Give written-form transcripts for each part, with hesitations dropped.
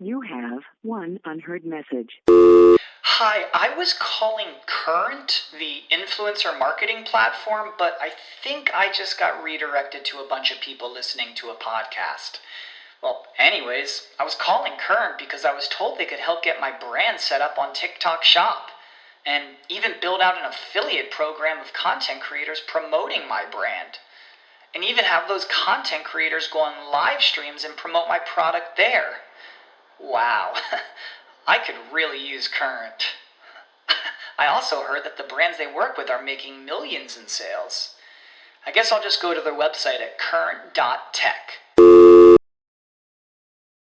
You have one unheard message. Hi, I was calling Current, the influencer marketing platform, but I think I just got redirected to a bunch of people listening to a podcast. Well, anyways, I was calling Current because I was told they could help get my brand set up on TikTok Shop, and even build out an affiliate program of content creators promoting my brand, and even have those content creators go on live streams and promote my product there. Wow, I could really use Current. I also heard that the brands they work with are making millions in sales. I guess I'll just go to their website at current.tech.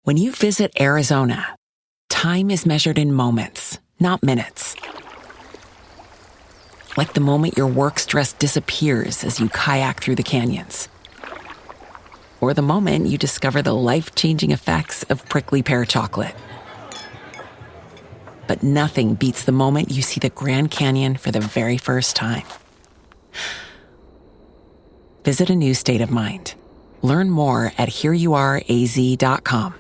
When you visit Arizona, time is measured in moments, not minutes. Like the moment your work stress disappears as you kayak through the canyons. Or the moment you discover the life-changing effects of prickly pear chocolate. But nothing beats the moment you see the Grand Canyon for the very first time. Visit a new state of mind. Learn more at hereyouareaz.com.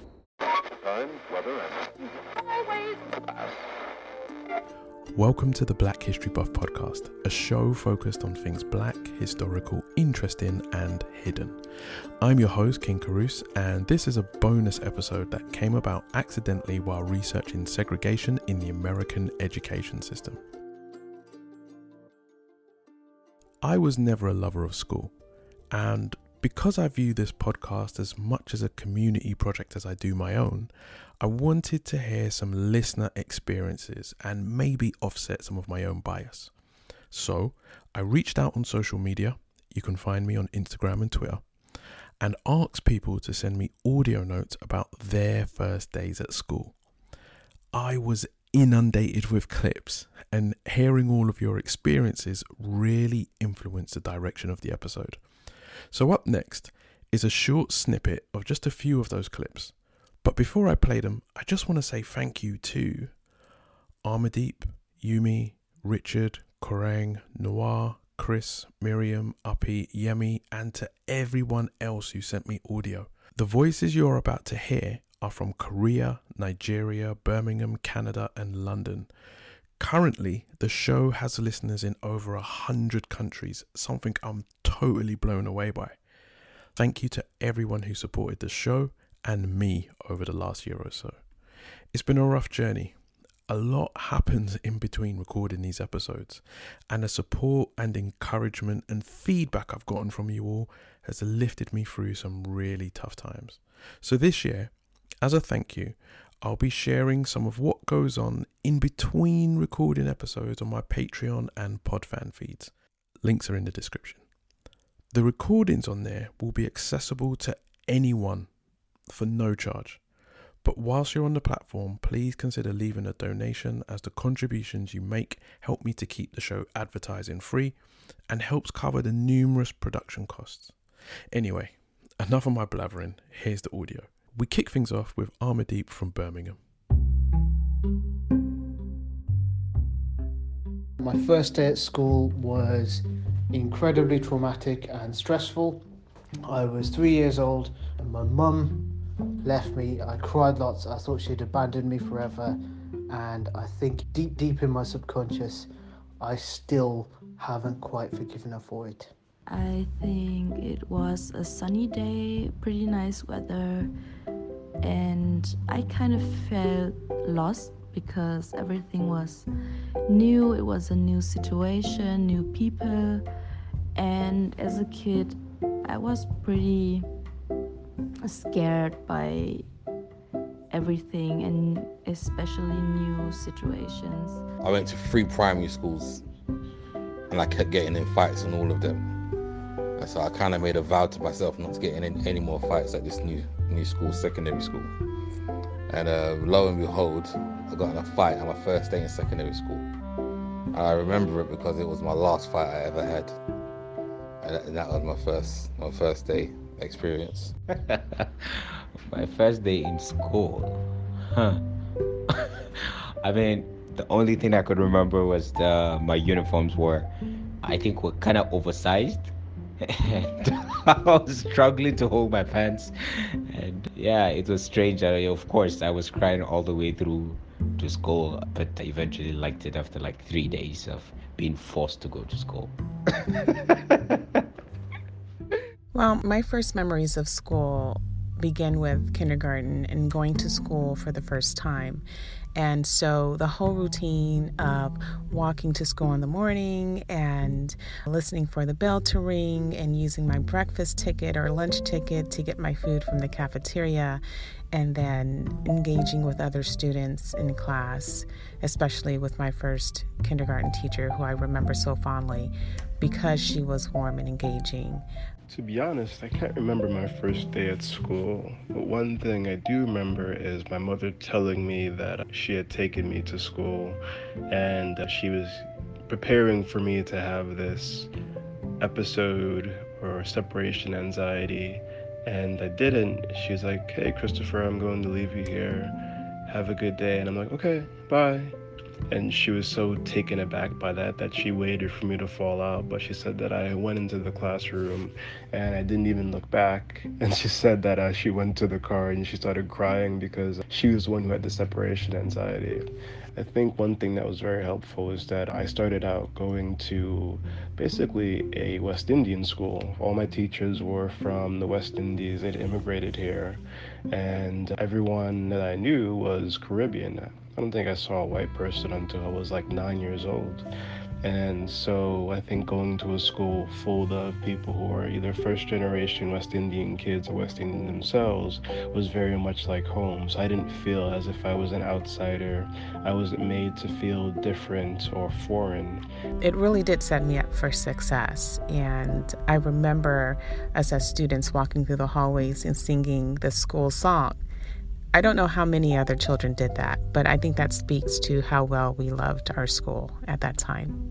Welcome to the Black History Buff podcast, a show focused on things black, historical, interesting, and hidden. I'm your host, King Carouse, and this is a bonus episode that came about accidentally while researching segregation in the American education system. I was never a lover of school, and because I view this podcast as much as a community project as I do my own, I wanted to hear some listener experiences and maybe offset some of my own bias. So I reached out on social media, you can find me on Instagram and Twitter, and asked people to send me audio notes about their first days at school. I was inundated with clips, and hearing all of your experiences really influenced the direction of the episode. So up next is a short snippet of just a few of those clips. But before I play them, I just want to say thank you to Armadeep, Yumi, Richard, Korang, Noir, Chris, Miriam, Uppy, Yemi, and to everyone else who sent me audio. The voices you're about to hear are from Korea, Nigeria, Birmingham, Canada, and London. Currently, the show has listeners in over 100 countries, something I'm totally blown away by. Thank you to everyone who supported the show and me over the last year or so. It's been a rough journey. A lot happens in between recording these episodes, and the support and encouragement and feedback I've gotten from you all has lifted me through some really tough times. So this year, as a thank you, I'll be sharing some of what goes on in between recording episodes on my Patreon and Podfan feeds. Links are in the description. The recordings on there will be accessible to anyone for no charge. But whilst you're on the platform, please consider leaving a donation, as the contributions you make help me to keep the show advertising free and helps cover the numerous production costs. Anyway, enough of my blathering, here's the audio. We kick things off with Armadeep from Birmingham. My first day at school was incredibly traumatic and stressful. I was 3 years old and my mum left me. I cried lots. I thought she'd abandoned me forever, and I think deep in my subconscious I still haven't quite forgiven her for it. I think it was a sunny day, pretty nice weather, and I kind of felt lost because everything was new. It was a new situation, new people, and as a kid I was pretty scared by everything, and especially new situations. I went to 3 primary schools and I kept getting in fights in all of them. And so I kind of made a vow to myself not to get in any more fights at this new school, secondary school. And lo and behold, I got in a fight on my first day in secondary school. And I remember it because it was my last fight I ever had. And that was my first day experience. My first day in school. I mean, the only thing I could remember was my uniforms were kind of oversized. And I was struggling to hold my pants. And yeah, it was strange. Of course, I was crying all the way through to school, but I eventually liked it after like 3 days of being forced to go to school. Well, my first memories of school begin with kindergarten and going to school for the first time. And so the whole routine of walking to school in the morning and listening for the bell to ring and using my breakfast ticket or lunch ticket to get my food from the cafeteria, and then engaging with other students in class, especially with my first kindergarten teacher, who I remember so fondly because she was warm and engaging. To be honest, I can't remember my first day at school, but one thing I do remember is my mother telling me that she had taken me to school and she was preparing for me to have this episode or separation anxiety, and I didn't. She was like, "Hey, Christopher, I'm going to leave you here. Have a good day." And I'm like, "Okay, bye." And she was so taken aback by that she waited for me to fall out. But she said that I went into the classroom and I didn't even look back. And she said that she went to the car and she started crying because she was the one who had the separation anxiety. I think one thing that was very helpful is that I started out going to basically a West Indian school. All my teachers were from the West Indies. They'd immigrated here. And everyone that I knew was Caribbean. I don't think I saw a white person until I was like 9 years old. And so I think going to a school full of people who are either first generation West Indian kids or West Indian themselves was very much like home. So I didn't feel as if I was an outsider. I wasn't made to feel different or foreign. It really did set me up for success. And I remember us as students walking through the hallways and singing the school song. I don't know how many other children did that, but I think that speaks to how well we loved our school at that time.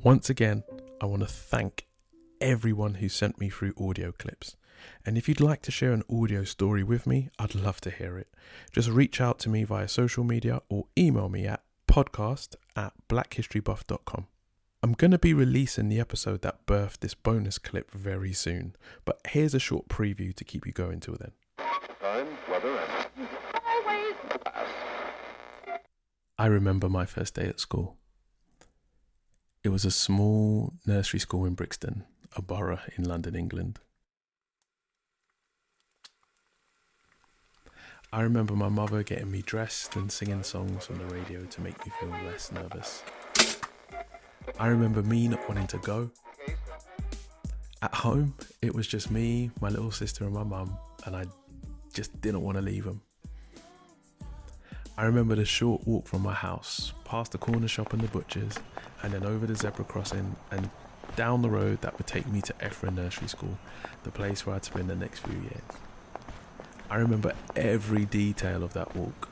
Once again, I want to thank everyone who sent me through audio clips. And if you'd like to share an audio story with me, I'd love to hear it. Just reach out to me via social media or email me at podcast@blackhistorybuff.com. I'm going to be releasing the episode that birthed this bonus clip very soon, but here's a short preview to keep you going till then. Time, weather, and always class. I remember my first day at school. It was a small nursery school in Brixton, a borough in London, England. I remember my mother getting me dressed and singing songs on the radio to make me feel less nervous. I remember me not wanting to go. At home, it was just me, my little sister and my mum, and I just didn't want to leave them. I remember the short walk from my house, past the corner shop and the butcher's, and then over the zebra crossing and down the road that would take me to Effra Nursery School, the place where I'd spend the next few years. I remember every detail of that walk.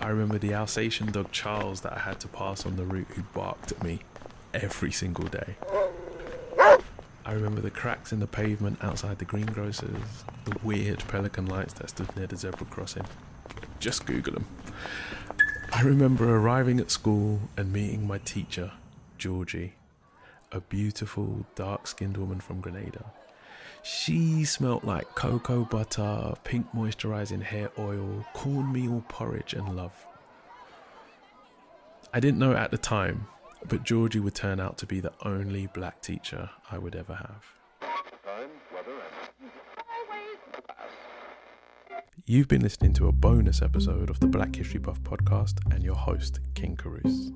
I remember the Alsatian dog Charles that I had to pass on the route who barked at me every single day. I remember the cracks in the pavement outside the greengrocers, the weird pelican lights that stood near the zebra crossing. Just Google them. I remember arriving at school and meeting my teacher, Georgie, a beautiful, dark-skinned woman from Grenada. She smelt like cocoa butter, pink moisturizing hair oil, cornmeal porridge, and love. I didn't know at the time, but Georgie would turn out to be the only black teacher I would ever have. Time, weather, and always class. You've been listening to a bonus episode of the Black History Buff podcast and your host, King Carouse.